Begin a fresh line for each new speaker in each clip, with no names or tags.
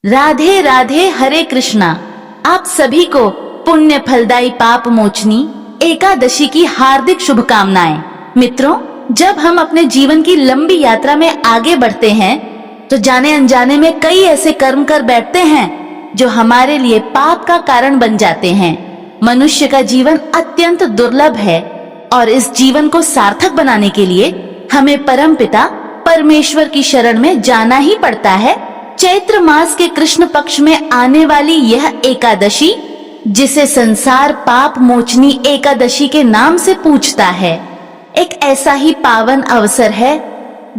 राधे राधे, हरे कृष्णा। आप सभी को पुण्य फलदायी पाप मोचनी एकादशी की हार्दिक शुभकामनाएं। मित्रों, जब हम अपने जीवन की लंबी यात्रा में आगे बढ़ते हैं तो जाने अनजाने में कई ऐसे कर्म कर बैठते हैं जो हमारे लिए पाप का कारण बन जाते हैं। मनुष्य का जीवन अत्यंत दुर्लभ है और इस जीवन को सार्थक बनाने के लिए हमें परमपिता परमेश्वर की शरण में जाना ही पड़ता है। चैत्र मास के कृष्ण पक्ष में आने वाली यह एकादशी, जिसे संसार पाप मोचनी एकादशी के नाम से पूजता है, एक ऐसा ही पावन अवसर है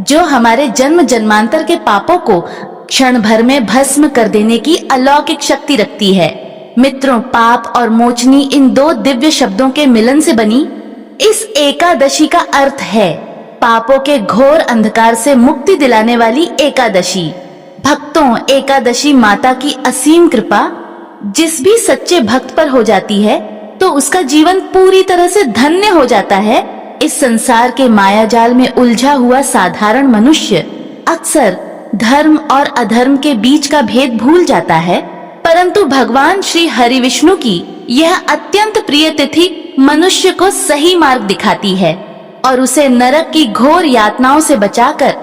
जो हमारे जन्म जन्मांतर के पापों को क्षण भर में भस्म कर देने की अलौकिक शक्ति रखती है। मित्रों, पाप और मोचनी इन दो दिव्य शब्दों के मिलन से बनी इस एकादशी का अर्थ है पापों के घोर अंधकार से मुक्ति दिलाने वाली एकादशी। भक्तों, एकादशी माता की असीम कृपा जिस भी सच्चे भक्त पर हो जाती है तो उसका जीवन पूरी तरह से धन्य हो जाता है। इस संसार के मायाजाल में उलझा हुआ साधारण मनुष्य अक्सर धर्म और अधर्म के बीच का भेद भूल जाता है, परंतु भगवान श्री हरि विष्णु की यह अत्यंत प्रिय तिथि मनुष्य को सही मार्ग दिखाती है और उसे नरक की घोर यातनाओं से बचाकर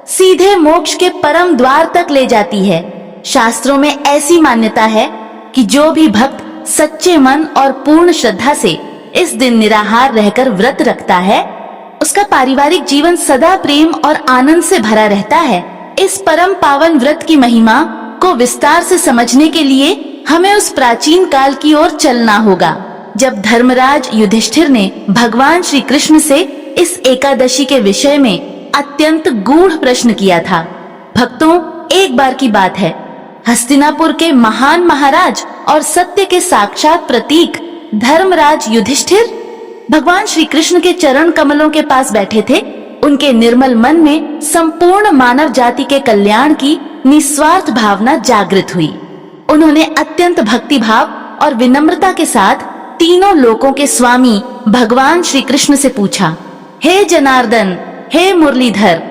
सीधे मोक्ष के परम द्वार तक ले जाती है। शास्त्रों में ऐसी मान्यता है कि जो भी भक्त सच्चे मन और पूर्ण श्रद्धा से इस दिन निराहार रहकर व्रत रखता है, उसका पारिवारिक जीवन सदा प्रेम और आनंद से भरा रहता है। इस परम पावन व्रत की महिमा को विस्तार से समझने के लिए हमें उस प्राचीन काल की ओर चलना होगा, जब धर्मराज युधिष्ठिर ने भगवान श्री कृष्ण से इस एकादशी के विषय में अत्यंत गूढ़ प्रश्न किया था। भक्तों, एक बार की बात है, हस्तिनापुर के महान महाराज और सत्य के साक्षात प्रतीक धर्मराज युधिष्ठिर भगवान श्री कृष्ण के चरण कमलों के पास बैठे थे। उनके निर्मल मन में संपूर्ण मानव जाति के कल्याण की निस्वार्थ भावना जागृत हुई। उन्होंने अत्यंत भक्ति भाव और विनम्रता के साथ तीनों लोकों के स्वामी भगवान श्री कृष्ण से पूछा, हे जनार्दन, हे मुरलीधर,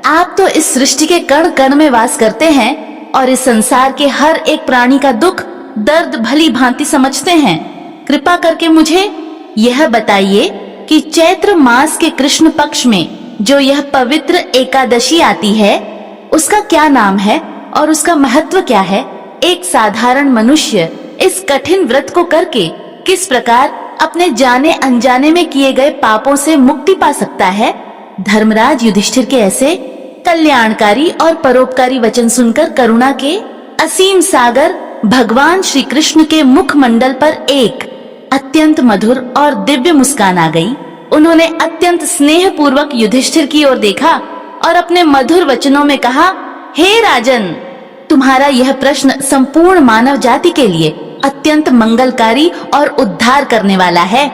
आप तो इस सृष्टि के कण कण में वास करते हैं और इस संसार के हर एक प्राणी का दुख दर्द भली भांति समझते हैं। कृपा करके मुझे यह बताइए कि चैत्र मास के कृष्ण पक्ष में जो यह पवित्र एकादशी आती है, उसका क्या नाम है और उसका महत्व क्या है। एक साधारण मनुष्य इस कठिन व्रत को करके किस प्रकार अपने जाने अनजाने में किए गए पापों से मुक्ति पा सकता है। धर्मराज युधिष्ठिर के ऐसे कल्याणकारी और परोपकारी वचन सुनकर करुणा के असीम सागर भगवान श्री कृष्ण के मुख मंडल पर एक अत्यंत मधुर और दिव्य मुस्कान आ गई। उन्होंने अत्यंत स्नेह पूर्वक युधिष्ठिर की ओर देखा और अपने मधुर वचनों में कहा, हे राजन, तुम्हारा यह प्रश्न संपूर्ण मानव जाति के लिए अत्यंत मंगलकारी और उद्धार करने वाला है।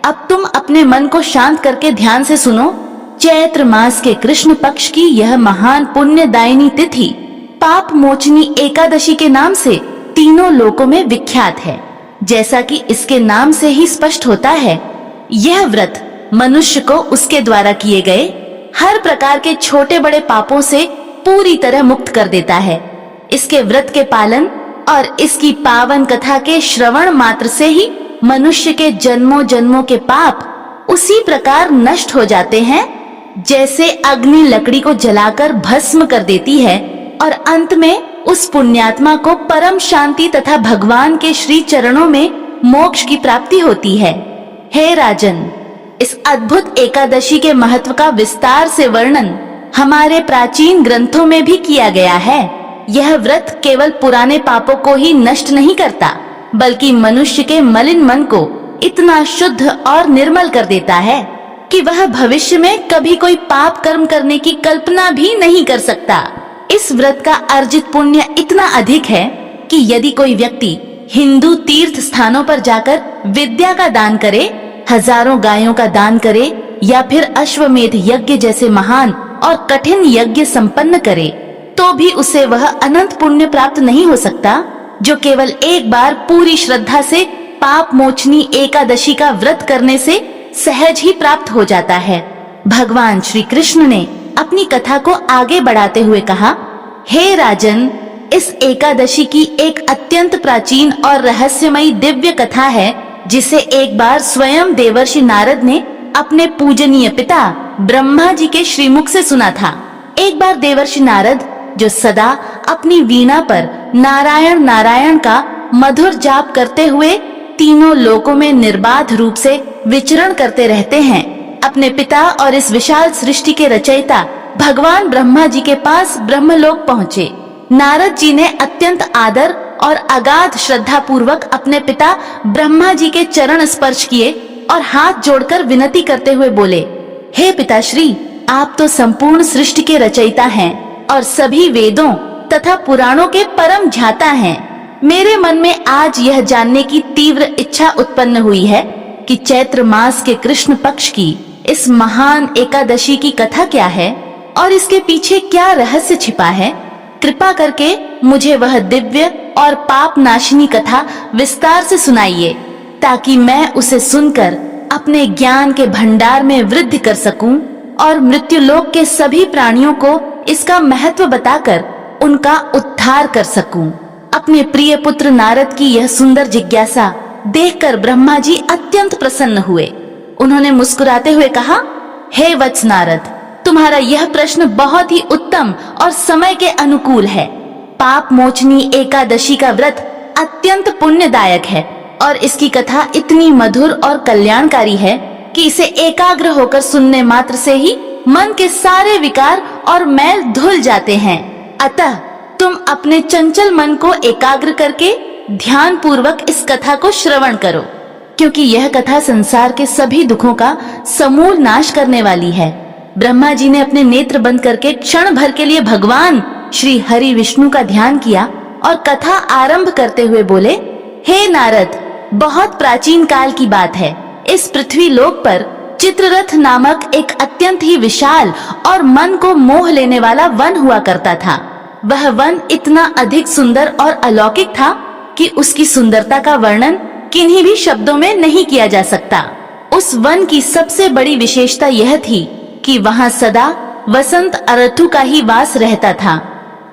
अब तुम अपने मन को शांत करके ध्यान से सुनो। चैत्र मास के कृष्ण पक्ष की यह महान पुण्यदायिनी तिथि पाप मोचनी एकादशी के नाम से तीनों लोकों में विख्यात है। जैसा कि इसके नाम से ही स्पष्ट होता है, यह व्रत मनुष्य को उसके द्वारा किए गए हर प्रकार के छोटे बड़े पापों से पूरी तरह मुक्त कर देता है। इसके व्रत के पालन और इसकी पावन कथा के श्रवण मात्र से ही मनुष्य के जन्मों जन्मों के पाप उसी प्रकार नष्ट हो जाते हैं जैसे अग्नि लकड़ी को जलाकर भस्म कर देती है और अंत में उस पुण्यात्मा को परम शांति तथा भगवान के श्री चरणों में मोक्ष की प्राप्ति होती है। हे राजन, इस अद्भुत एकादशी के महत्व का विस्तार से वर्णन हमारे प्राचीन ग्रंथों में भी किया गया है। यह व्रत केवल पुराने पापों को ही नष्ट नहीं करता, बल्कि मनुष्य के मलिन मन को इतना शुद्ध और निर्मल कर देता है कि वह भविष्य में कभी कोई पाप कर्म करने की कल्पना भी नहीं कर सकता। इस व्रत का अर्जित पुण्य इतना अधिक है कि यदि कोई व्यक्ति हिंदू तीर्थ स्थानों पर जाकर विद्या का दान करे, हजारों गायों का दान करे या फिर अश्वमेध यज्ञ जैसे महान और कठिन यज्ञ संपन्न करे, तो भी उसे वह अनंत पुण्य प्राप्त नहीं हो सकता जो केवल एक बार पूरी श्रद्धा से पाप मोचनी एकादशी का व्रत करने से सहज ही प्राप्त हो जाता है। भगवान श्री कृष्ण ने अपनी कथा को आगे बढ़ाते हुए कहा, हे राजन, इस एकादशी की एक अत्यंत प्राचीन और रहस्यमयी दिव्य कथा है, जिसे एक बार स्वयं देवर्षि नारद ने अपने पूजनीय पिता ब्रह्मा जी के श्रीमुख से सुना था। एक बार देवर्षि नारद, जो सदा अपनी वीणा पर नारायण नारायण का मधुर जाप करते हुए तीनों लोकों में निर्बाध रूप से विचरण करते रहते हैं, अपने पिता और इस विशाल सृष्टि के रचयिता भगवान ब्रह्मा जी के पास ब्रह्मलोक पहुँचे। नारद जी ने अत्यंत आदर और अगाध श्रद्धा पूर्वक अपने पिता ब्रह्मा जी के चरण स्पर्श किए और हाथ जोड़कर विनती करते हुए बोले, हे पिताश्री, आप तो संपूर्ण सृष्टि के रचयिता हैं और सभी वेदों तथा पुराणों के परम ज्ञाता हैं। मेरे मन में आज यह जानने की तीव्र इच्छा उत्पन्न हुई है कि चैत्र मास के कृष्ण पक्ष की इस महान एकादशी की कथा क्या है और इसके पीछे क्या रहस्य छिपा है। कृपा करके मुझे वह दिव्य और पाप नाशिनी कथा विस्तार से सुनाइए, ताकि मैं उसे सुनकर अपने ज्ञान के भंडार में वृद्धि कर सकूं और मृत्युलोक के सभी प्राणियों को इसका महत्व बताकर उनका उद्धार कर सकूं। अपने प्रिय पुत्र नारद की यह सुंदर जिज्ञासा देखकर ब्रह्मा जी अत्यंत प्रसन्न हुए। उन्होंने मुस्कुराते हुए कहा, हे वत्स नारद, तुम्हारा यह प्रश्न बहुत ही उत्तम और समय के अनुकूल है। पाप मोचनी एकादशी का व्रत अत्यंत पुण्यदायक है और इसकी कथा इतनी मधुर और कल्याणकारी है कि इसे एकाग्र होकर सुनने मात्र से ही मन के सारे विकार और मैल धुल जाते हैं। अतः तुम अपने चंचल मन को एकाग्र करके ध्यान पूर्वक इस कथा को श्रवण करो, क्योंकि यह कथा संसार के सभी दुखों का समूल नाश करने वाली है। ब्रह्मा जी ने अपने नेत्र बंद करके क्षण भर के लिए भगवान श्री हरि विष्णु का ध्यान किया और कथा आरंभ करते हुए बोले, हे नारद, बहुत प्राचीन काल की बात है। इस पृथ्वी लोक पर चित्ररथ नामक एक अत्यंत ही विशाल और मन को मोह लेने वाला वन हुआ करता था। वह वन इतना अधिक सुंदर और अलौकिक था कि उसकी सुंदरता का वर्णन किन्हीं भी शब्दों में नहीं किया जा सकता। उस वन की सबसे बड़ी विशेषता यह थी कि वहाँ सदा वसंत ऋतु का ही वास रहता था।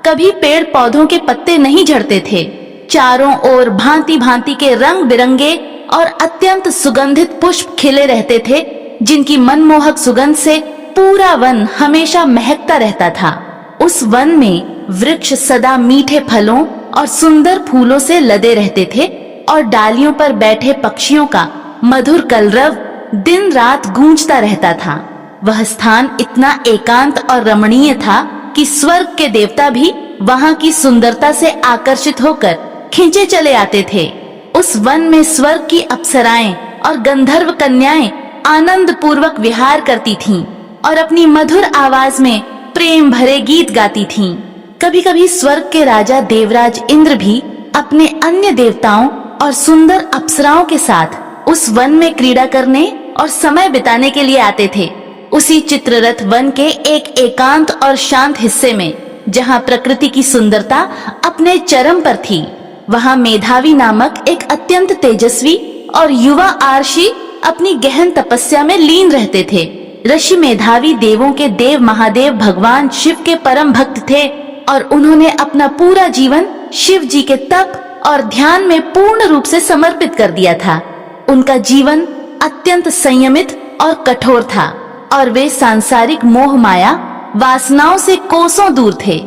कभी पेड़ पौधों के पत्ते नहीं झड़ते थे। चारों ओर भांति भांति के रंग बिरंगे और अत्यंत सुगंधित पुष्प खिले रहते थे, जिनकी मनमोहक सुगंध से पूरा वन हमेशा महकता रहता था। उस वन में वृक्ष सदा मीठे फलों और सुंदर फूलों से लदे रहते थे और डालियों पर बैठे पक्षियों का मधुर कलरव दिन रात गूंजता रहता था। वह स्थान इतना एकांत और रमणीय था कि स्वर्ग के देवता भी वहाँ की सुंदरता से आकर्षित होकर खींचे चले आते थे। उस वन में स्वर्ग की अप्सराएं और गंधर्व कन्याएं आनंद पूर्वक विहार करती थीं और अपनी मधुर आवाज में प्रेम भरे गीत गाती थीं। कभी कभी स्वर्ग के राजा देवराज इंद्र भी अपने अन्य देवताओं और सुंदर अप्सराओं के साथ उस वन में क्रीड़ा करने और समय बिताने के लिए आते थे। उसी चित्ररथ वन के एक एकांत और शांत हिस्से में, जहाँ प्रकृति की सुंदरता अपने चरम पर थी, वहाँ मेधावी नामक एक अत्यंत तेजस्वी और युवा आर्षि अपनी गहन तपस्या में लीन रहते थे। ऋषि मेधावी देवों के देव महादेव भगवान शिव के परम भक्त थे और उन्होंने अपना पूरा जीवन शिव जी के तप और ध्यान में पूर्ण रूप से समर्पित कर दिया था। उनका जीवन अत्यंत संयमित और कठोर था और वे सांसारिक मोह माया वासनाओं से कोसों दूर थे।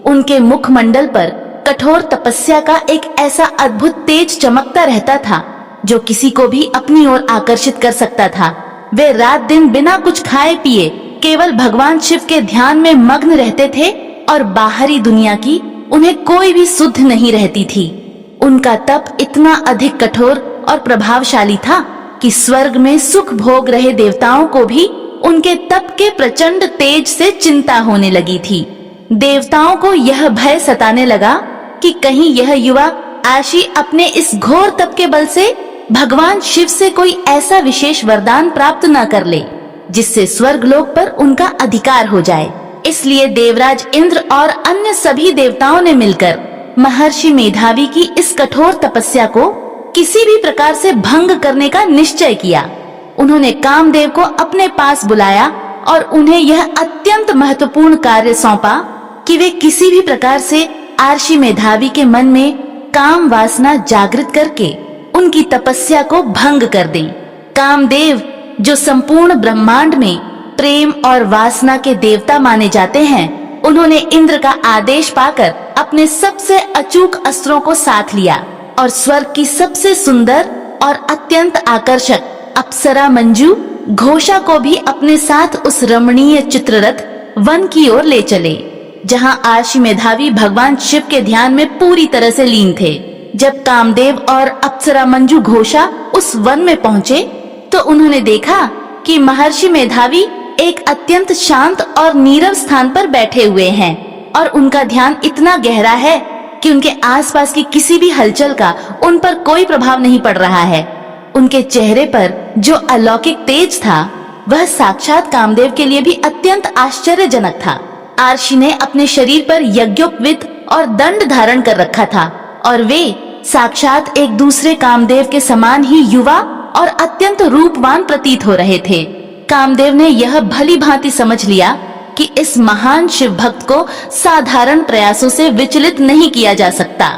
उनके मुखमंडल पर कठोर तपस्या का एक ऐसा अद्भुत तेज चमकता रहता था जो किसी को भी अपनी ओर आकर्षित कर सकता था। वे रात दिन बिना कुछ खाए पिए केवल भगवान शिव के ध्यान में मग्न रहते थे और बाहरी दुनिया की उन्हें कोई भी सुध नहीं रहती थी। उनका तप इतना अधिक कठोर और प्रभावशाली था कि स्वर्ग में सुख भोग रहे देवताओं को भी उनके तप के प्रचंड तेज से चिंता होने लगी थी। देवताओं को यह भय सताने लगा कि कहीं यह युवा आशी अपने इस घोर तप के बल से भगवान शिव से कोई ऐसा विशेष वरदान प्राप्त न कर ले जिससे स्वर्ग लोक पर उनका अधिकार हो जाए। इसलिए देवराज इंद्र और अन्य सभी देवताओं ने मिलकर महर्षि मेधावी की इस कठोर तपस्या को किसी भी प्रकार से भंग करने का निश्चय किया। उन्होंने कामदेव को अपने पास बुलाया और उन्हें यह अत्यंत महत्वपूर्ण कार्य सौंपा कि वे किसी भी प्रकार से आर्षि मेधावी के मन में काम वासना जागृत करके उनकी तपस्या को भंग कर दें। कामदेव, जो संपूर्ण ब्रह्मांड में प्रेम और वासना के देवता माने जाते हैं, उन्होंने इंद्र का आदेश पाकर अपने सबसे अचूक अस्त्रों को साथ लिया और स्वर्ग की सबसे सुंदर और अत्यंत आकर्षक अप्सरा मंजू घोषा को भी अपने साथ उस रमणीय चित्ररथ वन की ओर ले चले, जहां आर्षि मेधावी भगवान शिव के ध्यान में पूरी तरह से लीन थे। जब कामदेव और अप्सरा मंजू घोषा उस वन में पहुँचे तो उन्होंने देखा कि महर्षि मेधावी एक अत्यंत शांत और नीरव स्थान पर बैठे हुए हैं और उनका ध्यान इतना गहरा है कि उनके आसपास की किसी भी हलचल का उन पर कोई प्रभाव नहीं पड़ रहा है। उनके चेहरे पर जो अलौकिक तेज था वह साक्षात कामदेव के लिए भी अत्यंत आश्चर्यजनक था। आर्षि ने अपने शरीर पर यज्ञोपवीत और दंड धारण कर रखा था और वे साक्षात एक दूसरे कामदेव के समान ही युवा और अत्यंत रूपवान प्रतीत हो रहे थे। कामदेव ने यह भली भांति समझ लिया कि इस महान शिव भक्त को साधारण प्रयासों से विचलित नहीं किया जा सकता,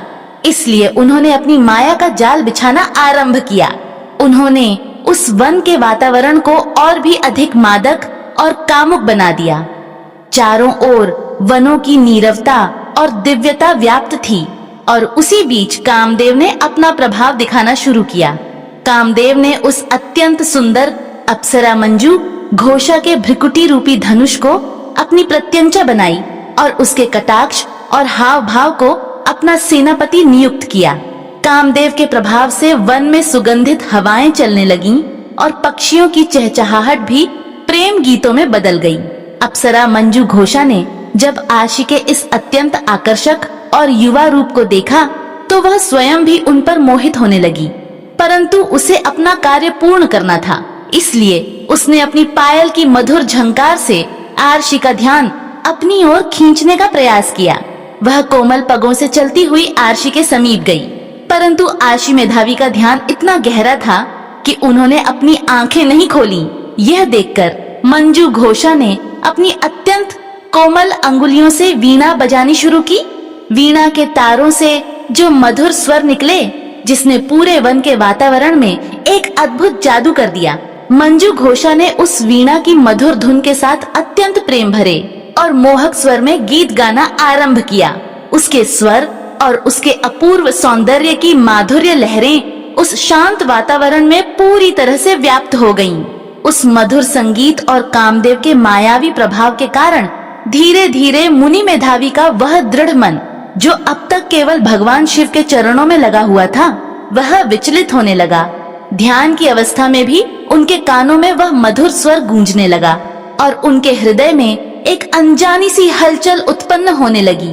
इसलिए उन्होंने अपनी माया का जाल बिछाना आरंभ किया। उन्होंने उस वन के वातावरण को और भी अधिक मादक और कामुक बना दिया। चारों ओर वनों की नीरवता और दिव्यता व्याप्त थी और उसी बीच कामदेव ने अपना प्रभाव दिखाना शुरू किया। कामदेव ने उस अत्यंत सुंदर अप्सरा मंजू घोषा के भ्रिकुटी रूपी धनुष को अपनी प्रत्यंचा बनाई और उसके कटाक्ष और हाव भाव को अपना सेनापति नियुक्त किया। कामदेव के प्रभाव से वन में सुगंधित हवाएं चलने लगीं और पक्षियों की चहचहाहट भी प्रेम गीतों में बदल गई। अप्सरा मंजू घोषा ने जब आर्षि के इस अत्यंत आकर्षक और युवा रूप को देखा तो वह स्वयं भी उन पर मोहित होने लगी, परंतु उसे अपना कार्य पूर्ण करना था, इसलिए उसने अपनी पायल की मधुर झंकार से आर्षि का ध्यान अपनी ओर खींचने का प्रयास किया। वह कोमल पगों से चलती हुई आर्षि के समीप गई, परंतु आर्षि मेधावी का ध्यान इतना गहरा था कि उन्होंने अपनी आंखें नहीं खोली। यह देखकर मंजू घोषा ने अपनी अत्यंत कोमल अंगुलियों से वीणा बजानी शुरू की। वीणा के तारों से जो मधुर स्वर निकले, जिसने पूरे वन के वातावरण में एक अद्भुत जादू कर दिया। मंजू घोषा ने उस वीणा की मधुर धुन के साथ अत्यंत प्रेम भरे और मोहक स्वर में गीत गाना आरंभ किया। उसके स्वर और उसके अपूर्व सौंदर्य की माधुर्य लहरें उस शांत वातावरण में पूरी तरह से व्याप्त हो गईं। उस मधुर संगीत और कामदेव के मायावी प्रभाव के कारण धीरे धीरे मुनि मेधावी का वह दृढ़ मन, जो अब तक केवल भगवान शिव के चरणों में लगा हुआ था, वह विचलित होने लगा। ध्यान की अवस्था में भी उनके कानों में वह मधुर स्वर गूंजने लगा और उनके हृदय में एक अनजानी सी हलचल उत्पन्न होने लगी।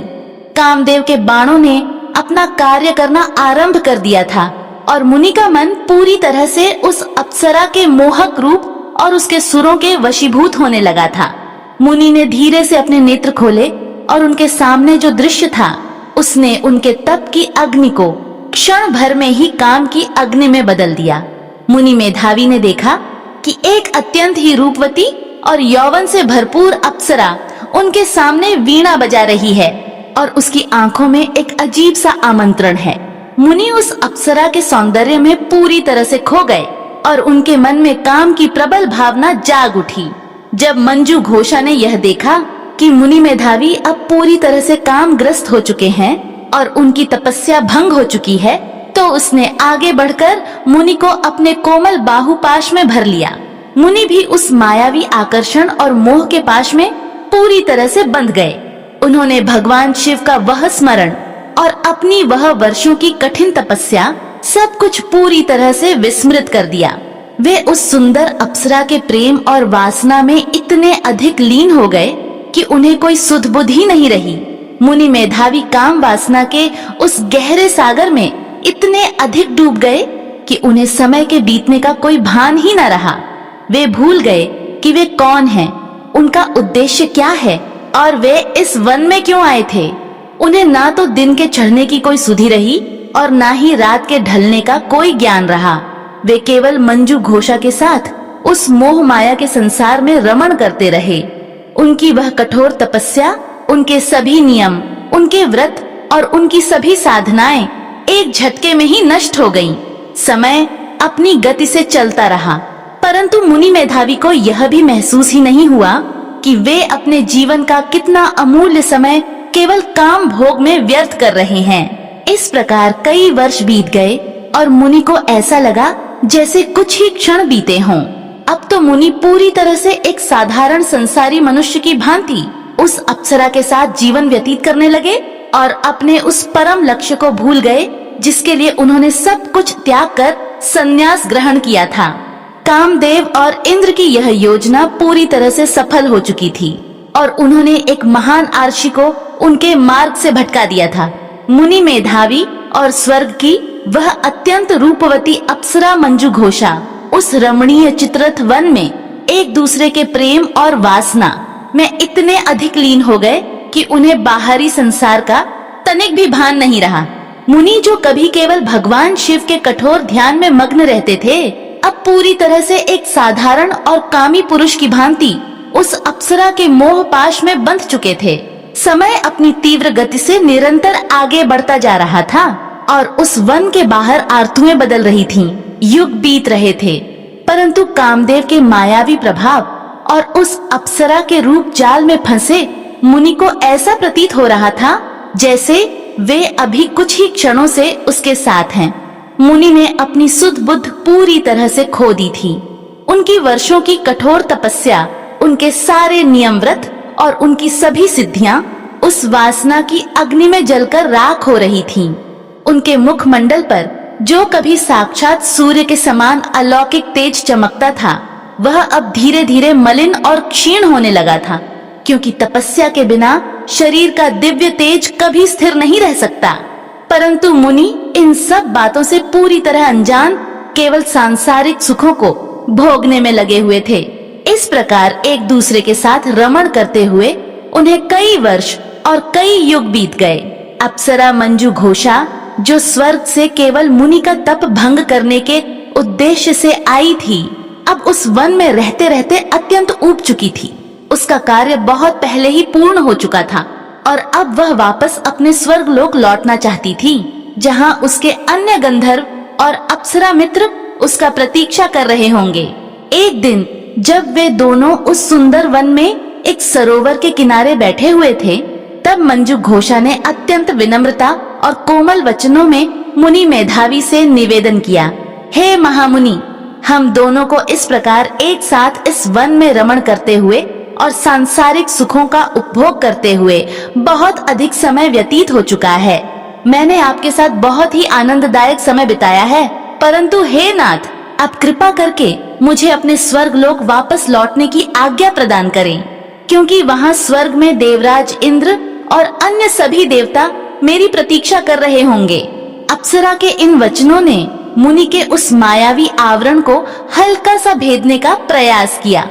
कामदेव के बाणों ने अपना कार्य करना आरंभ कर दिया था और मुनि का मन पूरी तरह से उस अप्सरा के मोहक रूप और उसके सुरों के वशीभूत होने लगा था। मुनि ने धीरे से अपने नेत्र खोले और उनके सामने जो दृश्य था, उसने उनके तप की अग्नि को क्षण भर में ही काम की अग्नि में बदल दिया। मुनि मेधावी ने देखा कि एक अत्यंत ही रूपवती और यौवन से भरपूर अप्सरा उनके सामने वीणा बजा रही है और उसकी आंखों में एक अजीब सा आमंत्रण है। मुनि उस अप्सरा के सौंदर्य में पूरी तरह से खो गए और उनके मन में काम की प्रबल भावना जाग उठी। जब मंजू घोषा ने यह देखा कि मुनि मेधावी अब पूरी तरह से कामग्रस्त हो चुके हैं और उनकी तपस्या भंग हो चुकी है, तो उसने आगे बढ़कर मुनि को अपने कोमल बाहुपाश में भर लिया। मुनि भी उस मायावी आकर्षण और मोह के पाश में पूरी तरह से बंध गए। उन्होंने भगवान शिव का वह स्मरण और अपनी वह वर्षों की कठिन तपस्या सब कुछ पूरी तरह से विस्मृत कर दिया। वे उस सुंदर अप्सरा के प्रेम और वासना में इतने अधिक लीन हो गए कि उन्हें कोई सुध बुध ही नहीं रही। मुनि मेधावी काम वासना के उस गहरे सागर में इतने अधिक डूब गए कि उन्हें समय के बीतने का कोई भान ही न रहा। वे भूल गए कि वे कौन हैं, उनका उद्देश्य क्या है और वे इस वन में क्यों आए थे। उन्हें ना तो दिन के चढ़ने की कोई सुधि रही और ना ही रात के ढलने का कोई ज्ञान रहा। वे केवल मंजू घोषा के साथ उस मोह माया के संसार में रमण करते रहे। उनकी वह कठोर तपस्या, उनके सभी नियम, उनके व्रत और उनकी सभी साधनाएं एक झटके में ही नष्ट हो गईं। समय अपनी गति से चलता रहा, परंतु मुनि मेधावी को यह भी महसूस ही नहीं हुआ कि वे अपने जीवन का कितना अमूल्य समय केवल काम भोग में व्यर्थ कर रहे हैं। इस प्रकार कई वर्ष बीत गए और मुनि को ऐसा लगा जैसे कुछ ही क्षण बीते हों। अब तो मुनि पूरी तरह से एक साधारण संसारी मनुष्य की भांति उस अप्सरा के साथ जीवन व्यतीत करने लगे और अपने उस परम लक्ष्य को भूल गए जिसके लिए उन्होंने सब कुछ त्याग कर संन्यास ग्रहण किया था। कामदेव और इंद्र की यह योजना पूरी तरह से सफल हो चुकी थी और उन्होंने एक महान आर्षि को उनके मार्ग से भटका दिया था। मुनि मेधावी और स्वर्ग की वह अत्यंत रूपवती अप्सरा मंजू घोषा उस रमणीय चित्ररथ वन में एक दूसरे के प्रेम और वासना में इतने अधिक लीन हो गए कि उन्हें बाहरी संसार का तनिक भी भान नहीं रहा। मुनि जो कभी केवल भगवान शिव के कठोर ध्यान में मग्न रहते थे, अब पूरी तरह से एक साधारण और कामी पुरुष की भांति उस अप्सरा के मोह पाश में बंध चुके थे। समय अपनी तीव्र गति से निरंतर आगे बढ़ता जा रहा था और उस वन के बाहर आरतुएं बदल रही थीं। युग बीत रहे थे, परंतु कामदेव के मायावी प्रभाव और उस अप्सरा के रूप जाल में फंसे मुनि को ऐसा प्रतीत हो रहा था जैसे वे अभी कुछ ही क्षणों से उसके साथ हैं। मुनि ने अपनी सुध बुद्ध पूरी तरह से खो दी थी। उनकी वर्षों की कठोर तपस्या, उनके सारे नियम व्रत और उनकी सभी सिद्धियां उस वासना की अग्नि में जलकर राख हो रही थीं। उनके मुखमंडल पर जो कभी साक्षात सूर्य के समान अलौकिक तेज चमकता था, वह अब धीरे धीरे मलिन और क्षीण होने लगा था, क्योंकि तपस्या के बिना शरीर का दिव्य तेज कभी स्थिर नहीं रह सकता। परंतु मुनि इन सब बातों से पूरी तरह अनजान केवल सांसारिक सुखों को भोगने में लगे हुए थे। इस प्रकार एक दूसरे के साथ रमण करते हुए उन्हें कई वर्ष और कई युग बीत गए। अप्सरा मंजू घोषा, जो स्वर्ग से केवल मुनि का तप भंग करने के उद्देश्य से आई थी, अब उस वन में रहते रहते अत्यंत ऊब चुकी थी। उसका कार्य बहुत पहले ही पूर्ण हो चुका था और अब वह वापस अपने स्वर्ग लोक लौटना चाहती थी, जहाँ उसके अन्य गंधर्व और अप्सरा मित्र उसका प्रतीक्षा कर रहे होंगे। एक दिन जब वे दोनों उस सुंदर वन में एक सरोवर के किनारे बैठे हुए थे, तब मंजू घोषा ने अत्यंत विनम्रता और कोमल वचनों में मुनि मेधावी से निवेदन किया, हे महामुनि, हम दोनों को इस प्रकार एक साथ इस वन में रमण करते हुए और सांसारिक सुखों का उपभोग करते हुए बहुत अधिक समय व्यतीत हो चुका है। मैंने आपके साथ बहुत ही आनंददायक समय बिताया है, परंतु हे नाथ, आप कृपा करके मुझे अपने स्वर्ग लोक वापस लौटने की आज्ञा प्रदान करें, क्योंकि वहाँ स्वर्ग में देवराज इंद्र और अन्य सभी देवता मेरी प्रतीक्षा कर रहे होंगे। अप्सरा के इन वचनों ने मुनि के उस मायावी आवरण को हल्का सा भेदने का प्रयास किया।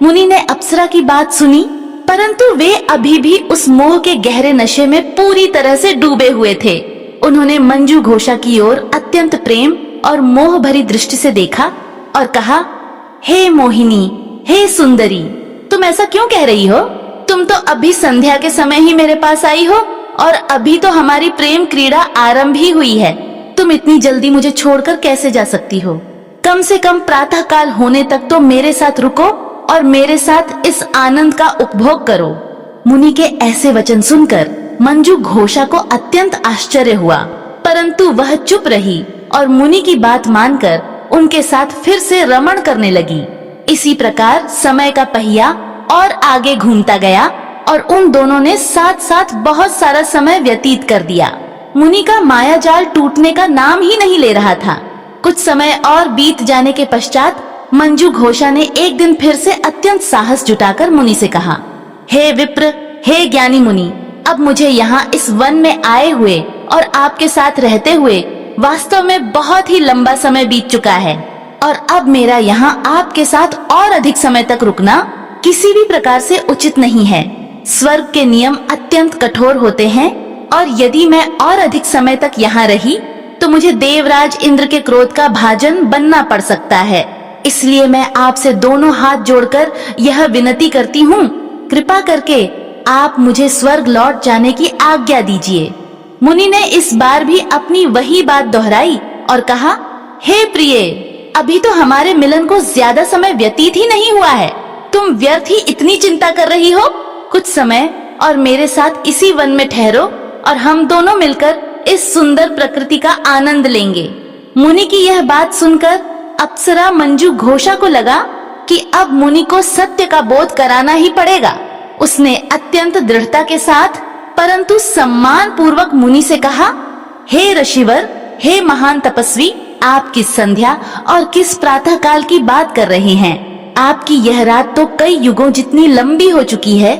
मुनि ने अप्सरा की बात सुनी, परंतु वे अभी भी उस मोह के गहरे नशे में पूरी तरह से डूबे हुए थे। उन्होंने मंजू घोषा की ओर अत्यंत प्रेम और मोह भरी दृष्टि से देखा और कहा, हे मोहिनी, हे सुंदरी, तुम ऐसा क्यों कह रही हो? तुम तो अभी संध्या के समय ही मेरे पास आई हो और अभी तो हमारी प्रेम क्रीड़ा आरंभ ही हुई है। तुम इतनी जल्दी मुझे छोड़कर कैसे जा सकती हो? कम से कम प्रातः काल होने तक तो मेरे साथ रुको और मेरे साथ इस आनंद का उपभोग करो। मुनि के ऐसे वचन सुनकर मंजू घोषा को अत्यंत आश्चर्य हुआ, परंतु वह चुप रही और मुनि की बात मानकर उनके साथ फिर से रमण करने लगी। इसी प्रकार समय का पहिया और आगे घूमता गया और उन दोनों ने साथ साथ बहुत सारा समय व्यतीत कर दिया। मुनि का माया जाल टूटने का नाम ही नहीं ले रहा था। कुछ समय और बीत जाने के पश्चात मंजू घोषा ने एक दिन फिर से अत्यंत साहस जुटाकर मुनि से कहा, हे विप्र, हे ज्ञानी मुनि, अब मुझे यहाँ इस वन में आए हुए और आपके साथ रहते हुए वास्तव में बहुत ही लंबा समय बीत चुका है और अब मेरा यहाँ आपके साथ और अधिक समय तक रुकना किसी भी प्रकार से उचित नहीं है। स्वर्ग के नियम अत्यंत कठोर होते हैं और यदि मैं और अधिक समय तक यहाँ रही तो मुझे देवराज इंद्र के क्रोध का भाजन बनना पड़ सकता है। इसलिए मैं आपसे दोनों हाथ जोड़कर यह विनती करती हूँ, कृपा करके आप मुझे स्वर्ग लौट जाने की आज्ञा दीजिए। मुनि ने इस बार भी अपनी वही बात दोहराई और कहा, हे प्रिय, अभी तो हमारे मिलन को ज्यादा समय व्यतीत ही नहीं हुआ है, तुम व्यर्थ ही इतनी चिंता कर रही हो। कुछ समय और मेरे साथ इसी वन में ठहरो और हम दोनों मिलकर इस सुंदर प्रकृति का आनंद लेंगे। मुनि की यह बात सुनकर अप्सरा मंजू घोषा को लगा कि अब मुनि को सत्य का बोध कराना ही पड़ेगा। उसने अत्यंत दृढ़ता के साथ परंतु सम्मान पूर्वक मुनि से कहा, हे ऋषिवर, हे महान तपस्वी, आप किस संध्या और किस प्रातः काल की बात कर रहे हैं? आपकी यह रात तो कई युगों जितनी लंबी हो चुकी है।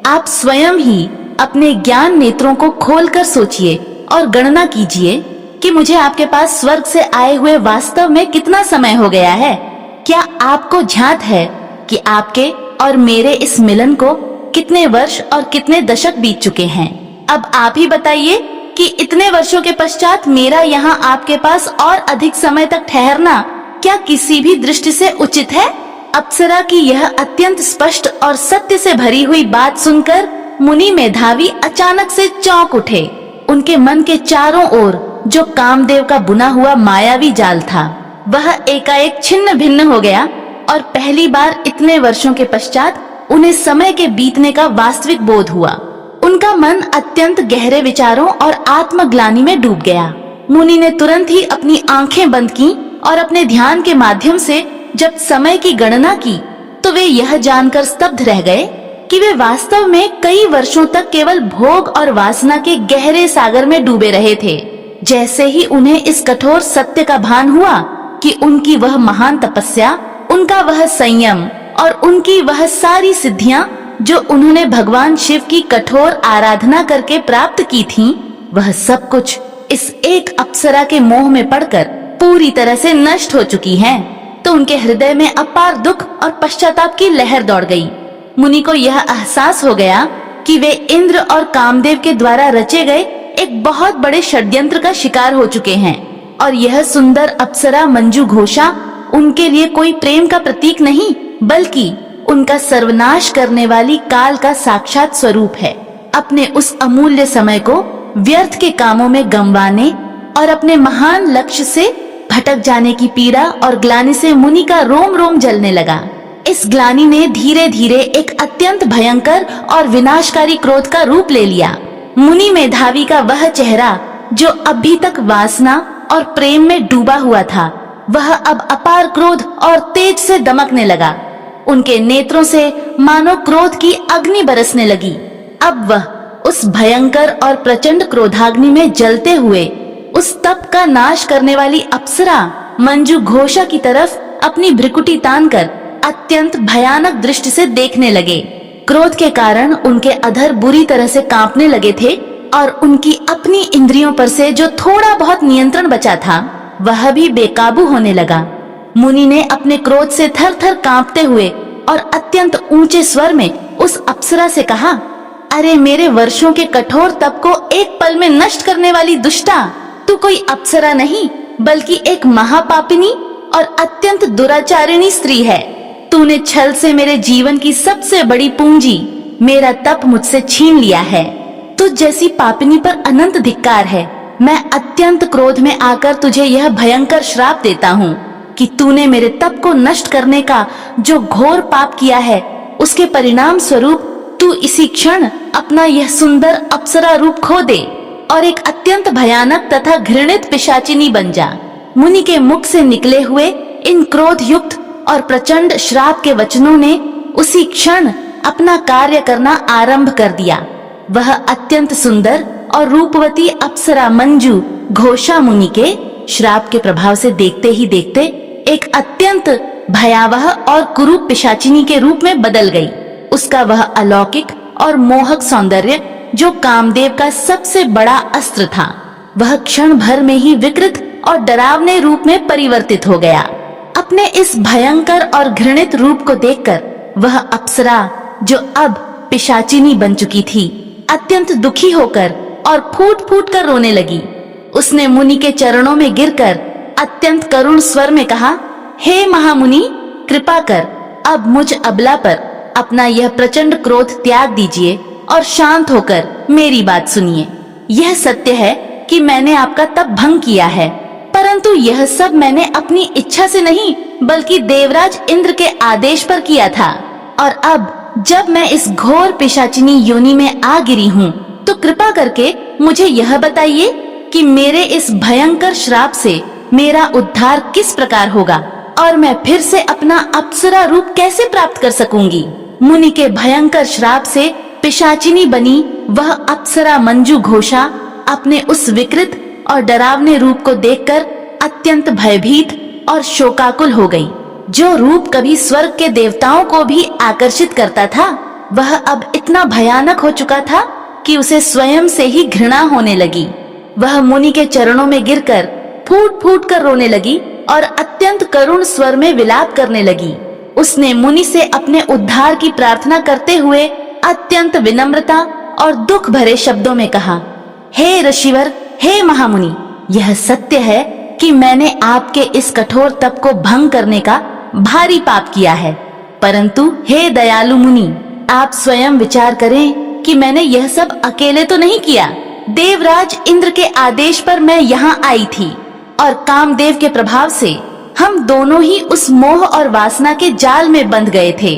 आप स्वयं ही अपने ज्ञान नेत्रों को खोलकर सोचिए और गणना कीजिए कि मुझे आपके पास स्वर्ग से आए हुए वास्तव में कितना समय हो गया है। क्या आपको ध्यात है कि आपके और मेरे इस मिलन को कितने वर्ष और कितने दशक बीत चुके हैं? अब आप ही बताइए कि इतने वर्षों के पश्चात मेरा यहाँ आपके पास और अधिक समय तक ठहरना क्या किसी भी दृष्टि से उचित है? अप्सरा की यह अत्यंत स्पष्ट और सत्य से भरी हुई बात सुनकर मुनि मेधावी अचानक से चौंक उठे। उनके मन के चारों ओर जो कामदेव का बुना हुआ मायावी जाल था, वह एकाएक छिन्न भिन्न हो गया और पहली बार इतने वर्षों के पश्चात उन्हें समय के बीतने का वास्तविक बोध हुआ। उनका मन अत्यंत गहरे विचारों और आत्मग्लानि में डूब गया। मुनि ने तुरंत ही अपनी आंखें बंद की और अपने ध्यान के माध्यम से जब समय की गणना की तो वे यह जानकर स्तब्ध रह गए कि वे वास्तव में कई वर्षों तक केवल भोग और वासना के गहरे सागर में डूबे रहे थे। जैसे ही उन्हें इस कठोर सत्य का भान हुआ कि उनकी वह महान तपस्या, उनका वह संयम और उनकी वह सारी सिद्धियां जो उन्होंने भगवान शिव की कठोर आराधना करके प्राप्त की थीं, वह सब कुछ इस एक अप्सरा के मोह में पड़कर पूरी तरह से नष्ट हो चुकी हैं, तो उनके हृदय में अपार दुख और पश्चाताप की लहर दौड़ गई। मुनि को यह एहसास हो गया कि वे इंद्र और कामदेव के द्वारा रचे गए एक बहुत बड़े षड्यंत्र का शिकार हो चुके हैं और यह सुंदर अप्सरा मंजू घोषा उनके लिए कोई प्रेम का प्रतीक नहीं, बल्कि उनका सर्वनाश करने वाली काल का साक्षात स्वरूप है। अपने उस अमूल्य समय को व्यर्थ के कामों में गंवाने और अपने महान लक्ष्य से भटक जाने की पीड़ा और ग्लानि से मुनि का रोम रोम जलने लगा। इस ग्लानि ने धीरे धीरे एक अत्यंत भयंकर और विनाशकारी क्रोध का रूप ले लिया। मुनि मेधावी का वह चेहरा जो अभी तक वासना और प्रेम में डूबा हुआ था, वह अब अपार क्रोध और तेज से दमकने लगा। उनके नेत्रों से मानो क्रोध की अग्नि बरसने लगी। अब वह उस भयंकर और प्रचंड क्रोधाग्नि में जलते हुए उस तप का नाश करने वाली अप्सरा मंजू घोषा की तरफ अपनी भ्रिकुटी तानकर अत्यंत भयानक दृष्टि से देखने लगे। क्रोध के कारण उनके अधर बुरी तरह से कांपने लगे थे और उनकी अपनी इंद्रियों पर से जो थोड़ा बहुत नियंत्रण बचा था, वह भी बेकाबू होने लगा। मुनि ने अपने क्रोध से थर थर कांपते हुए और अत्यंत ऊंचे स्वर में उस अप्सरा से कहा, अरे मेरे वर्षों के कठोर तप को एक पल में नष्ट करने वाली दुष्टा, तू कोई अप्सरा नहीं बल्कि एक महापापिनी और अत्यंत दुराचारिणी स्त्री है। तूने छल से मेरे जीवन की सबसे बड़ी पूंजी, मेरा तप मुझसे छीन लिया है। तुझ जैसी पापिनी पर अनंत धिक्कार है। मैं अत्यंत क्रोध में आकर तुझे यह भयंकर श्राप देता हूँ कि तूने मेरे तप को नष्ट करने का जो घोर पाप किया है, उसके परिणाम स्वरूप तू इसी क्षण अपना यह सुंदर अप्सरा रूप खो दे और एक अत्यंत भयानक तथा घृणित पिशाचिनी बन जा। मुनि के मुख से निकले हुए इन क्रोध युक्त और प्रचंड श्राप के वचनों ने उसी क्षण अपना कार्य करना आरंभ कर दिया। वह अत्यंत सुंदर और रूपवती अप्सरा मंजू घोषा मुनि के श्राप के प्रभाव से देखते ही देखते एक अत्यंत भयावह और कुरूप पिशाचिनी के रूप में बदल गई। उसका वह अलौकिक और मोहक सौंदर्य जो कामदेव का सबसे बड़ा अस्त्र था, वह क्षण भर में ही विकृत और डरावने रूप में परिवर्तित हो गया। अपने इस भयंकर और घृणित रूप को देखकर वह अप्सरा जो अब पिशाचिनी बन चुकी थी, अत्यंत दुखी होकर और फूट फूट कर रोने लगी। उसने मुनि के चरणों में गिरकर अत्यंत करुण स्वर में कहा, हे महामुनि, कृपा कर अब मुझ अबला पर अपना यह प्रचंड क्रोध त्याग दीजिए और शांत होकर मेरी बात सुनिए। यह सत्य है कि मैंने आपका तप भंग किया है, परंतु यह सब मैंने अपनी इच्छा से नहीं बल्कि देवराज इंद्र के आदेश पर किया था। और अब जब मैं इस घोर पिशाचिनी योनि में आ गिरी हूँ, तो कृपा करके मुझे यह बताइए कि मेरे इस भयंकर श्राप से मेरा उद्धार किस प्रकार होगा और मैं फिर से अपना अप्सरा रूप कैसे प्राप्त कर सकूंगी। मुनि के भयंकर श्राप से पिशाचिनी बनी वह अप्सरा मंजू घोषा अपने उस विकृत और डरावने रूप को देखकर अत्यंत भयभीत और शोकाकुल हो गई। जो रूप कभी स्वर्ग के देवताओं को भी आकर्षित करता था, वह अब इतना भयानक हो चुका था कि उसे स्वयं से ही घृणा होने लगी। वह मुनि के चरणों में गिरकर फूट फूट कर रोने लगी और अत्यंत करुण स्वर में विलाप करने लगी। उसने मुनि से अपने उद्धार की प्रार्थना करते हुए अत्यंत विनम्रता और दुख भरे शब्दों में कहा, हे ऋषिवर, हे महामुनि, यह सत्य है कि मैंने आपके इस कठोर तप को भंग करने का भारी पाप किया है, परंतु हे दयालु मुनि, आप स्वयं विचार करें कि मैंने यह सब अकेले तो नहीं किया। देवराज इंद्र के आदेश पर मैं यहाँ आई थी और कामदेव के प्रभाव से हम दोनों ही उस मोह और वासना के जाल में बंध गए थे।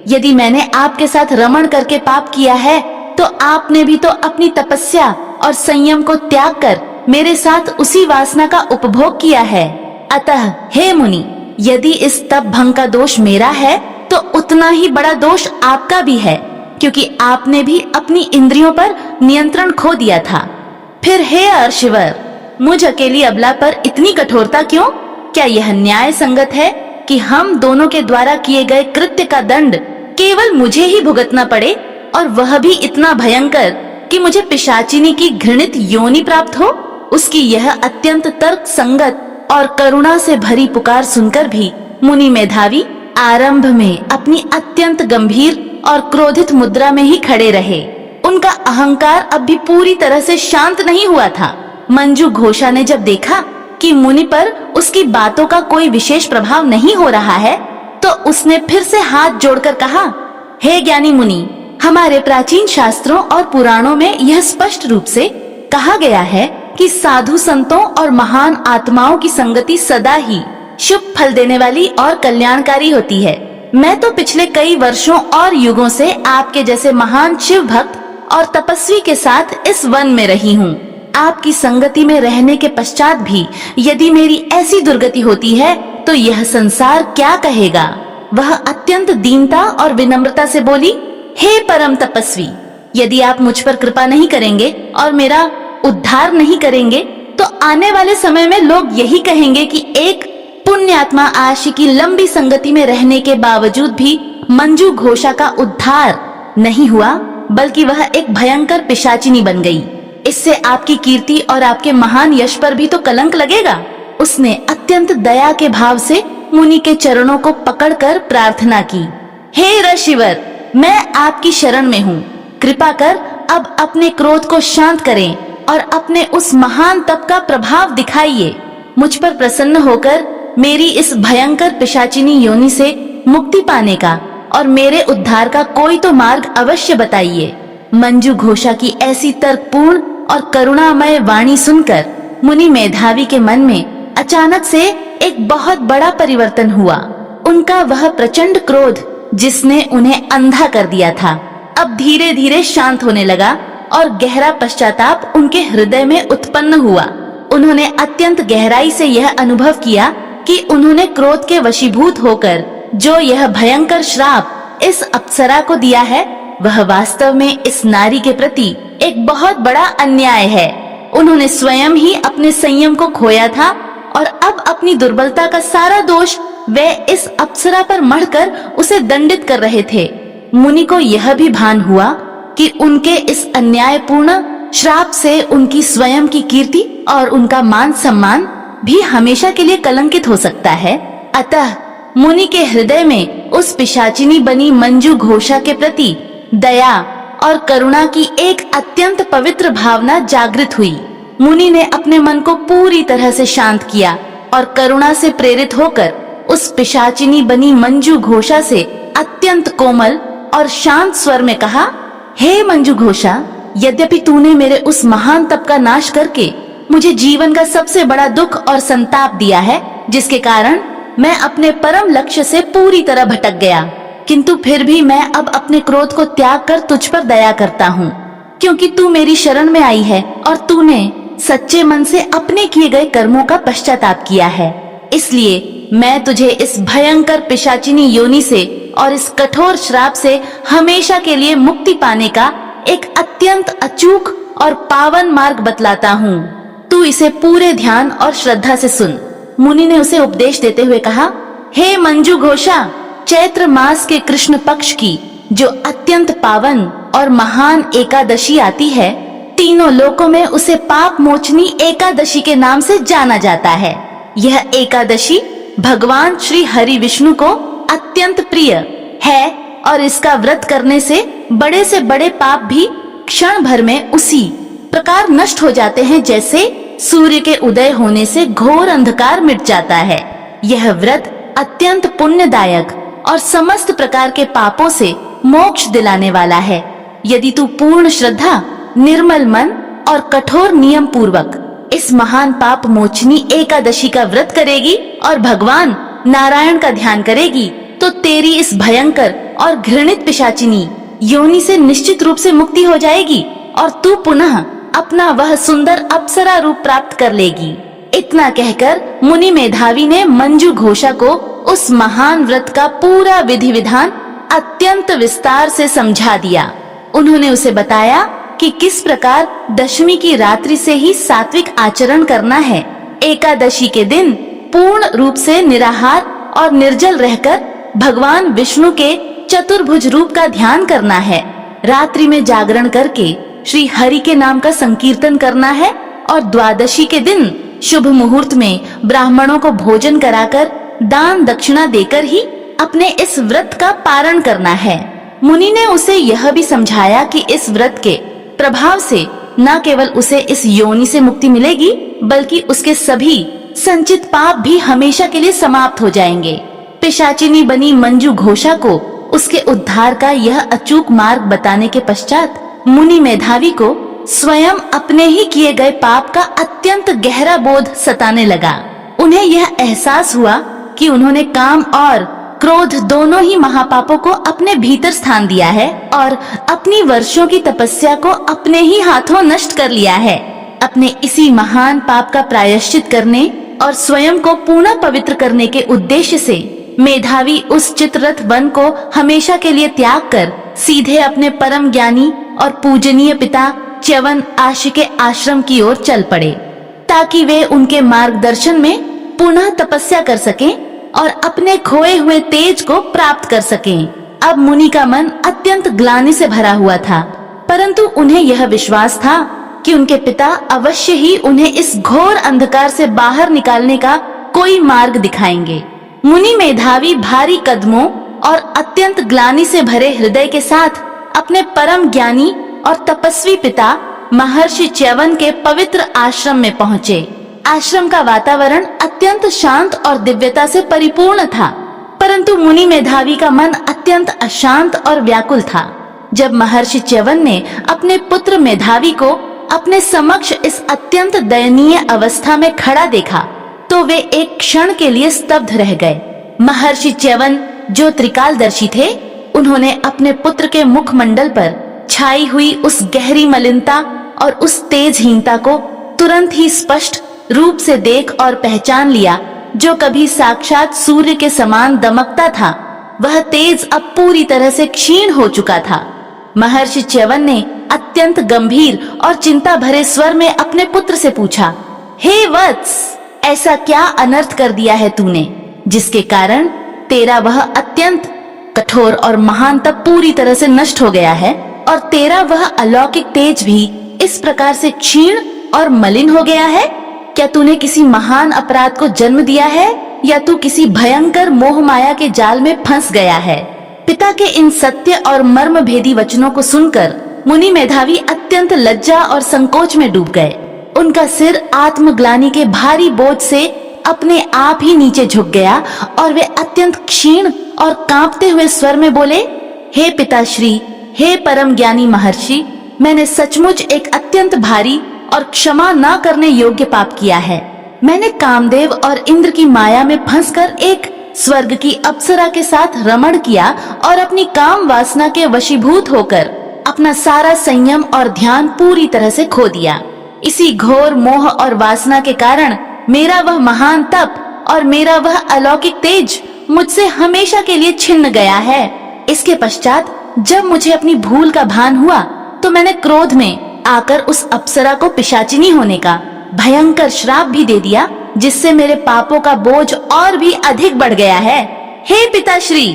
यदि मैंने आपके साथ रमण करके पाप किया है, तो आपने भी तो अपनी तपस्या और संयम को त्याग कर मेरे साथ उसी वासना का उपभोग किया है। अतः हे मुनि, यदि इस तप भंग का दोष मेरा है, तो उतना ही बड़ा दोष आपका भी है, क्योंकि आपने भी अपनी इंद्रियों पर नियंत्रण खो दिया था। फिर हे अर्षिवर, मुझ अकेली अबला पर इतनी कठोरता क्यों? क्या यह न्याय संगत है कि हम दोनों के द्वारा किए गए कृत्य का दंड केवल मुझे ही भुगतना पड़े, और वह भी इतना भयंकर कि मुझे पिशाचिनी की घृणित योनि प्राप्त हो? उसकी यह अत्यंत तर्क संगत और करुणा से भरी पुकार सुनकर भी मुनि मेधावी आरंभ में अपनी अत्यंत गंभीर और क्रोधित मुद्रा में ही खड़े रहे। उनका अहंकार अब भी पूरी तरह से शांत नहीं हुआ था। मंजू घोषा ने जब देखा कि मुनि पर उसकी बातों का कोई विशेष प्रभाव नहीं हो रहा है, तो उसने फिर से हाथ जोड़कर कहा, हे ज्ञानी मुनि, हमारे प्राचीन शास्त्रों और पुराणों में यह स्पष्ट रूप से कहा गया है कि साधु संतों और महान आत्माओं की संगति सदा ही शुभ फल देने वाली और कल्याणकारी होती है। मैं तो पिछले कई वर्षों और युगों से आपके जैसे महान शिव भक्त और तपस्वी के साथ इस वन में रही हूँ। आपकी संगति में रहने के पश्चात भी यदि मेरी ऐसी दुर्गति होती है, तो यह संसार क्या कहेगा। वह अत्यंत दीनता और विनम्रता से बोली, हे परम तपस्वी, यदि आप मुझ पर कृपा नहीं करेंगे और मेरा उद्धार नहीं करेंगे, तो आने वाले समय में लोग यही कहेंगे कि एक पुण्यात्मा आशी की लंबी संगति में रहने के बावजूद भी मंजू घोषा का उद्धार नहीं हुआ, बल्कि वह एक भयंकर पिशाचिनी बन गई। इससे आपकी कीर्ति और आपके महान यश पर भी तो कलंक लगेगा। उसने अत्यंत दया के भाव से मुनि के चरणों को पकड़कर प्रार्थना की, हे ऋषिवर, मैं आपकी शरण में हूँ। कृपा कर अब अपने क्रोध को शांत करें और अपने उस महान तप का प्रभाव दिखाइए। मुझ पर प्रसन्न होकर मेरी इस भयंकर पिशाचिनी योनि से मुक्ति पाने का और मेरे उद्धार का कोई तो मार्ग अवश्य बताइए। मंजू घोषा की ऐसी तर्कपूर्ण और करुणामय वाणी सुनकर मुनि मेधावी के मन में अचानक से एक बहुत बड़ा परिवर्तन हुआ। उनका वह प्रचंड क्रोध जिसने उन्हें अंधा कर दिया था, अब धीरे धीरे शांत होने लगा और गहरा पश्चाताप उनके हृदय में उत्पन्न हुआ। उन्होंने अत्यंत गहराई से यह अनुभव किया कि उन्होंने क्रोध के वशीभूत होकर जो यह भयंकर श्राप इस अप्सरा को दिया है, वह वास्तव में इस नारी के प्रति एक बहुत बड़ा अन्याय है। उन्होंने स्वयं ही अपने संयम को खोया था और अब अपनी दुर्बलता का सारा दोष वे इस अप्सरा पर मढ़कर उसे दंडित कर रहे थे। मुनि को यह भी भान हुआ कि उनके इस अन्यायपूर्ण श्राप से उनकी स्वयं की कीर्ति और उनका मान सम्मान भी हमेशा के लिए कलंकित हो सकता है। अतः मुनि के हृदय में उस पिशाचिनी बनी मंजू घोषा के प्रति दया और करुणा की एक अत्यंत पवित्र भावना जागृत हुई। मुनि ने अपने मन को पूरी तरह से शांत किया और करुणा से प्रेरित होकर उस पिशाचिनी बनी मंजू घोषा से अत्यंत कोमल और शांत स्वर में कहा, हे मंजू घोषा, यद्यपि तूने मेरे उस महान तप का नाश करके मुझे जीवन का सबसे बड़ा दुख और संताप दिया है, जिसके कारण मैं अपने परम लक्ष्य से पूरी तरह भटक गया, किंतु फिर भी मैं अब अपने क्रोध को त्याग कर तुझ पर दया करता हूँ, क्योंकि तू मेरी शरण में आई है और तूने सच्चे मन से अपने किए गए कर्मों का पश्चाताप किया है। इसलिए मैं तुझे इस भयंकर पिशाचिनी योनि से और इस कठोर श्राप से हमेशा के लिए मुक्ति पाने का एक अत्यंत अचूक और पावन मार्ग बतलाता हूँ। तू इसे पूरे ध्यान और श्रद्धा से सुन। मुनि ने उसे उपदेश देते हुए कहा, हे मंजू घोषा, चैत्र मास के कृष्ण पक्ष की जो अत्यंत पावन और महान एकादशी आती है, तीनों लोकों में उसे पाप मोचनी एकादशी के नाम से जाना जाता है। यह एकादशी भगवान श्री हरि विष्णु को अत्यंत प्रिय है और इसका व्रत करने से बड़े पाप भी क्षण भर में उसी प्रकार नष्ट हो जाते हैं जैसे सूर्य के उदय होने से घोर अंधकार मिट जाता है। यह व्रत अत्यंत पुण्यदायक और समस्त प्रकार के पापों से मोक्ष दिलाने वाला है। यदि तू पूर्ण श्रद्धा, निर्मल मन और कठोर नियम पूर्वक इस महान पाप मोचनी एकादशी का व्रत करेगी और भगवान नारायण का ध्यान करेगी, तो तेरी इस भयंकर और घृणित पिशाचिनी योनि से निश्चित रूप से मुक्ति हो जाएगी और तू पुनः अपना वह सुंदर अप्सरा रूप प्राप्त कर लेगी। इतना कहकर मुनि मेधावी ने मंजू घोषा को उस महान व्रत का पूरा विधि विधान अत्यंत विस्तार से समझा दिया। उन्होंने उसे बताया कि किस प्रकार दशमी की रात्रि से ही सात्विक आचरण करना है, एकादशी के दिन पूर्ण रूप से निराहार और निर्जल रहकर भगवान विष्णु के चतुर्भुज रूप का ध्यान करना है, रात्रि में जागरण करके श्री हरि के नाम का संकीर्तन करना है और द्वादशी के दिन शुभ मुहूर्त में ब्राह्मणों को भोजन कराकर दान दक्षिणा देकर ही अपने इस व्रत का पारण करना है। मुनि ने उसे यह भी समझाया कि इस व्रत के प्रभाव से न केवल उसे इस योनि से मुक्ति मिलेगी, बल्कि उसके सभी संचित पाप भी हमेशा के लिए समाप्त हो जाएंगे। पिशाचिनी बनी मंजू घोषा को उसके उद्धार का यह अचूक मार्ग बताने के पश्चात मुनि मेधावी को स्वयं अपने ही किए गए पाप का अत्यंत गहरा बोध सताने लगा। उन्हें यह एहसास हुआ कि उन्होंने काम और क्रोध दोनों ही महापापों को अपने भीतर स्थान दिया है और अपनी वर्षों की तपस्या को अपने ही हाथों नष्ट कर लिया है। अपने इसी महान पाप का प्रायश्चित करने और स्वयं को पुनः पवित्र करने के उद्देश्य से मेधावी उस चित्ररथ वन को हमेशा के लिए त्याग कर सीधे अपने परम ज्ञानी और पूजनीय पिता च्यवन आशी के आश्रम की ओर चल पड़े, ताकि वे उनके मार्गदर्शन में पुनः तपस्या कर सकें और अपने खोए हुए तेज को प्राप्त कर सकें। अब मुनि का मन अत्यंत ग्लानि से भरा हुआ था, परंतु उन्हें यह विश्वास था कि उनके पिता अवश्य ही उन्हें इस घोर अंधकार से बाहर निकालने का कोई मार्ग दिखाएंगे। मुनि मेधावी भारी कदमों और अत्यंत ग्लानि से भरे हृदय के साथ अपने परम ज्ञानी और तपस्वी पिता महर्षि च्यवन के पवित्र आश्रम में पहुँचे। आश्रम का वातावरण अत्यंत शांत और दिव्यता से परिपूर्ण था, परंतु मुनि मेधावी का मन अत्यंत अशांत और व्याकुल था। जब महर्षि च्यवन ने अपने पुत्र मेधावी को अपने समक्ष इस अत्यंत दयनीय अवस्था में खड़ा देखा, तो वे एक क्षण के लिए स्तब्ध रह गए। महर्षि च्यवन जो त्रिकालदर्शी थे, उन्होंने अपने पुत्र के मुखमंडल पर छाई हुई उस गहरी मलिनता और उस तेजहीनता को तुरंत ही स्पष्ट रूप से देख और पहचान लिया। जो कभी साक्षात सूर्य के समान दमकता था, वह तेज अब पूरी तरह से क्षीण हो चुका था। महर्षि च्यवन ने अत्यंत गंभीर और चिंता भरे स्वर में अपने पुत्र से पूछा, हे वत्स, ऐसा क्या अनर्थ कर दिया है तूने, जिसके कारण तेरा वह अत्यंत कठोर और महान तप पूरी तरह से नष्ट हो गया है और तेरा वह अलौकिक तेज भी इस प्रकार से क्षीण और मलिन हो गया है? क्या तूने किसी महान अपराध को जन्म दिया है या तू किसी भयंकर मोह माया के जाल में फंस गया है? पिता के इन सत्य और मर्म भेदी वचनों को सुनकर मुनि मेधावी अत्यंत लज्जा और संकोच में डूब गए। उनका सिर आत्मग्लानि के भारी बोझ से अपने आप ही नीचे झुक गया और वे अत्यंत क्षीण और कांपते हुए स्वर में बोले, हे पिताश्री, हे परम ज्ञानी महर्षि, मैंने सचमुच एक अत्यंत भारी और क्षमा न करने योग्य पाप किया है। मैंने कामदेव और इंद्र की माया में फंसकर एक स्वर्ग की अप्सरा के साथ रमण किया और अपनी काम वासना के वशीभूत होकर अपना सारा संयम और ध्यान पूरी तरह से खो दिया। इसी घोर मोह और वासना के कारण मेरा वह महान तप और मेरा वह अलौकिक तेज मुझसे हमेशा के लिए छिन्न गया है। इसके पश्चात जब मुझे अपनी भूल का भान हुआ तो मैंने क्रोध में आकर उस अप्सरा को पिशाचिनी होने का भयंकर श्राप भी दे दिया, जिससे मेरे पापों का बोझ और भी अधिक बढ़ गया है। हे पिताश्री,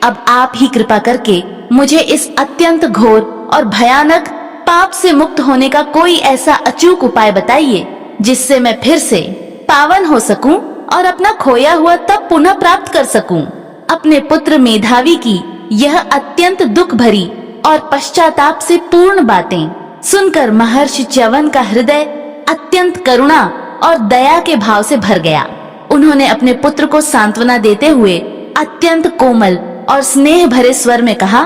अब आप ही कृपा करके मुझे इस अत्यंत घोर और भयानक पाप से मुक्त होने का कोई ऐसा अचूक उपाय बताइए जिससे मैं फिर से पावन हो सकूं और अपना खोया हुआ तप पुनः प्राप्त कर सकूं। अपने पुत्र मेधावी की यह अत्यंत दुख भरी और पश्चाताप से पूर्ण बातें सुनकर महर्षि च्यवन का हृदय अत्यंत करुणा और दया के भाव से भर गया। उन्होंने अपने पुत्र को सांत्वना देते हुए अत्यंत कोमल और स्नेह भरे स्वर में कहा,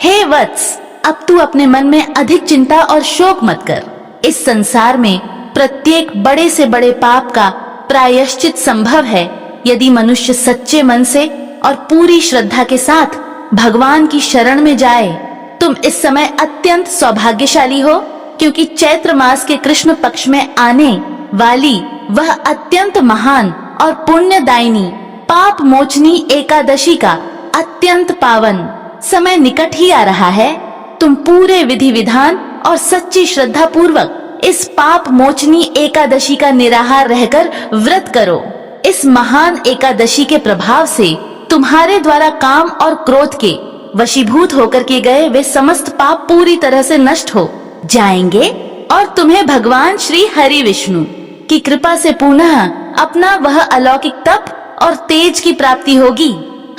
हे वत्स, अब तू अपने मन में अधिक चिंता और शोक मत कर। इस संसार में प्रत्येक बड़े से बड़े पाप का प्रायश्चित संभव है यदि मनुष्य सच्चे मन से और पूरी श्रद्धा के साथ भगवान की शरण में जाए। तुम इस समय अत्यंत सौभाग्यशाली हो, क्योंकि चैत्र मास के कृष्ण पक्ष में आने वाली वह अत्यंत महान और पुण्यदायिनी पाप मोचनी एकादशी का अत्यंत पावन समय निकट ही आ रहा है। तुम पूरे विधि विधान और सच्ची श्रद्धा पूर्वक इस पाप मोचनी एकादशी का निराहार रहकर व्रत करो। इस महान एकादशी के प्रभाव से तुम्हारे द्वारा काम और क्रोध के वशीभूत होकर के गए वे समस्त पाप पूरी तरह से नष्ट हो जाएंगे और तुम्हें भगवान श्री हरि विष्णु की कृपा से पुनः अपना वह अलौकिक तप और तेज की प्राप्ति होगी।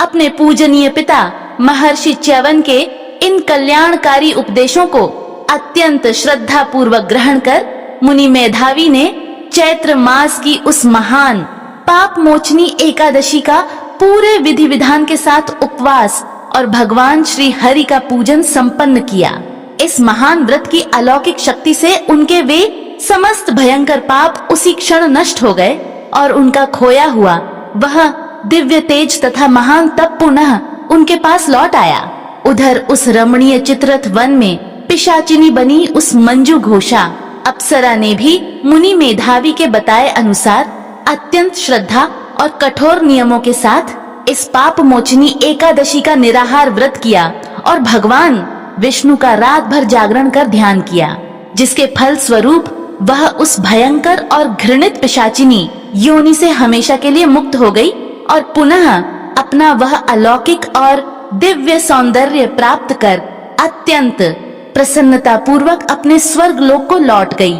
अपने पूजनीय पिता महर्षि च्यवन के इन कल्याणकारी उपदेशों को अत्यंत श्रद्धा पूर्वक ग्रहण कर मुनि मेधावी ने चैत्र मास की उस महान पाप मोचनी एकादशी का पूरे विधि विधान के साथ उपवास और भगवान श्री हरि का पूजन संपन्न किया। इस महान व्रत की अलौकिक शक्ति से उनके वे समस्त भयंकर पाप उसी क्षण नष्ट हो गए और उनका खोया हुआ वह दिव्य तेज तथा महान तप पुनः उनके पास लौट आया। उधर उस रमणीय चित्ररथ वन में पिशाचिनी बनी उस मंजू घोषा अप्सरा ने भी मुनि मेधावी के बताए अनुसार अत्यंत श्रद्धा और कठोर नियमों के साथ इस पाप मोचनी एकादशी का निराहार व्रत किया और भगवान विष्णु का रात भर जागरण कर ध्यान किया, जिसके फल स्वरूप वह उस भयंकर और घृणित पिशाचिनी योनि से हमेशा के लिए मुक्त हो गई और पुनः अपना वह अलौकिक और दिव्य सौंदर्य प्राप्त कर अत्यंत प्रसन्नता पूर्वक अपने स्वर्ग लोक को लौट गई।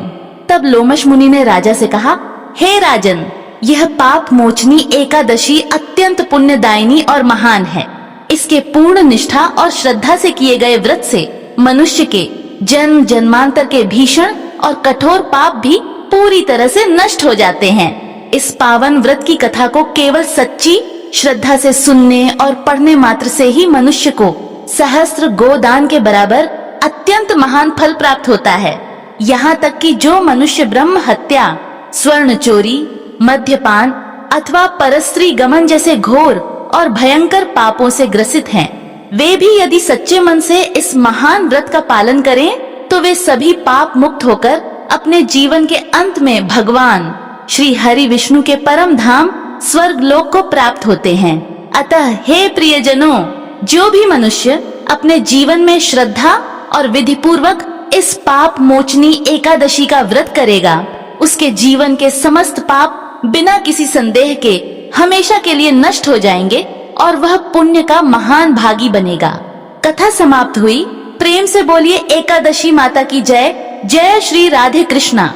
तब लोमश मुनि ने राजा से कहा, हे राजन, यह पाप मोचनी एकादशी अत्यंत पुण्यदायिनी और महान है। इसके पूर्ण निष्ठा और श्रद्धा से किए गए व्रत से मनुष्य के जन्म जन्मांतर के भीषण और कठोर पाप भी पूरी तरह से नष्ट हो जाते हैं। इस पावन व्रत की कथा को केवल सच्ची श्रद्धा से सुनने और पढ़ने मात्र से ही मनुष्य को सहस्त्र गोदान के बराबर अत्यंत महान फल प्राप्त होता है। यहाँ तक कि जो मनुष्य ब्रह्म हत्या, स्वर्ण चोरी, मद्यपान अथवा परस्त्री गमन जैसे घोर और भयंकर पापों से ग्रसित हैं, वे भी यदि सच्चे मन से इस महान व्रत का पालन करें तो वे सभी पाप मुक्त होकर अपने जीवन के अंत में भगवान श्री हरि विष्णु के परम धाम स्वर्ग लोक को प्राप्त होते हैं। अतः हे प्रियजनों, जो भी मनुष्य अपने जीवन में श्रद्धा और विधि पूर्वक इस पाप मोचनी एकादशी का व्रत करेगा, उसके जीवन के समस्त पाप बिना किसी संदेह के हमेशा के लिए नष्ट हो जाएंगे और वह पुण्य का महान भागी बनेगा। कथा समाप्त हुई। प्रेम से बोलिए एकादशी माता की जय। जय श्री राधे कृष्णा।